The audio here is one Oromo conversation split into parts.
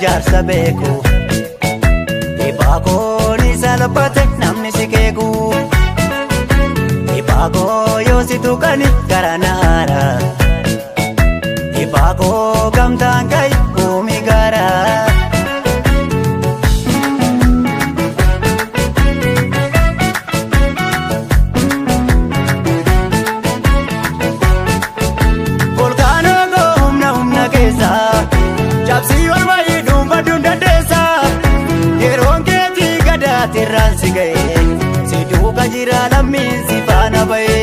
ijaarsa beeku Ibaakoo ni salphate namni si keeku Ibaakoo yoo si tuqani gara naara Ibaakoo gamtaan kai uumi gara Volkaanoo koo humna keessa Cabsii ol bahii dhuunfaduun dandeessa Yeroon keetii gadaatirraan si ga'e Si duuka jira lammiin si faana ba'e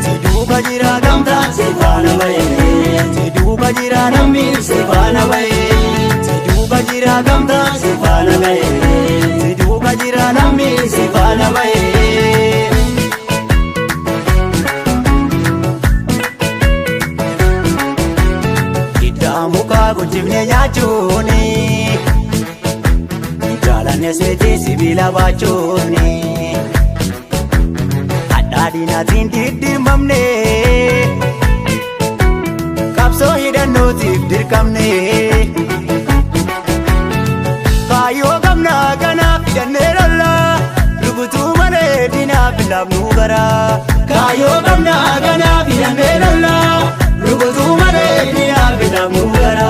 Si duuka jira gamtaan si faana ba'e Si duuka jira lammiin si faana ba'e Si duuka jira gamtaan si faana ba'e Si duuka jira lammiin si faana ba'e Muka guddifnee nyaachuuni Jaalanne seetii sibiila baachuuni Hadhaa diinaatiin diddiirmamne Qabsoo hidhannootiif dirqamne Kaayyoo qabnaa kanaaf hidhannee lolla Rukutuu malee diinaaf laafnuu gara Kaayyoo qabnaa kanaaf hidhannee lolla Rukutuu malee diinaaf laafnuu gara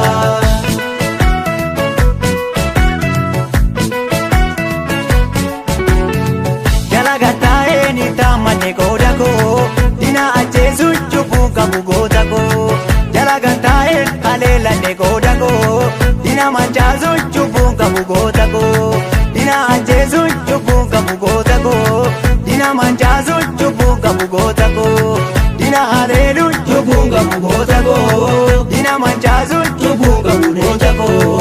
Jalagattaa'ee ni taammanne qooda koo Diina ajjeesuun cubbuu qabu goota koo Jalagattaa'ee haleellanne qooda koo Diina mancaasuun cubbuu qabu goota koo Diina ajjeesuun cubbuu qabu goota koo Diina mancaasuun cubbuu qabu goota koo Diina haleeluun cubbuu qabu goota koo Diina mancaasuun cubbuu qabu goota koo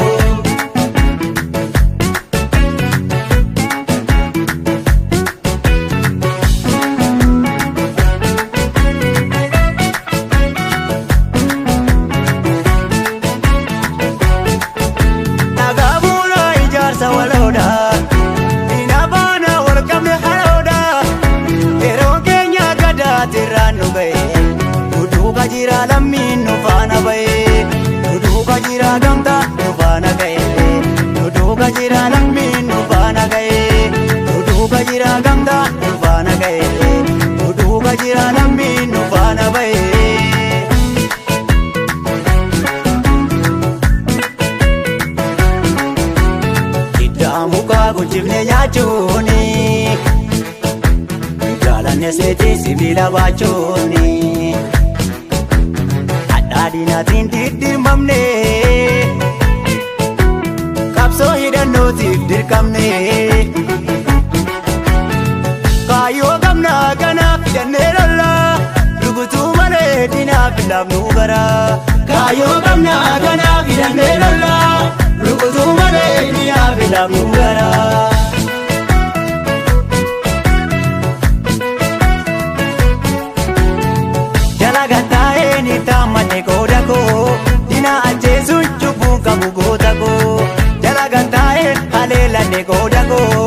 Duduuka jira lammiin nu faana ba'e Duduuka jira gamtaa nu faana ga'e Duduuka jira lammiin nu faana ga'e Duduuka jira gamtaa nu faana ga'e Duduuka jira lammiin nu faana ba'e Hiddaa mukaa guddifnee nyaachuuni Jaalanne seetii sibiila baachuuni Hadhaa diinaatiin diddiirmamne Qabsoo hidhannootiif dirqamne Kaayyoo qabnaa kanaaf hidhannee lolla Rukutuu malee diinaaf laafnuu gara Kaayyoo qabnaa kanaaf hidhannee lolla Rukutuu malee diinaaf laafnuu gara Jalagattaa'ee ni taammanne qooda koo Diina ajjeesuun cubbuu qabu goota koo Jalagattaa'ee haleellanne qooda koo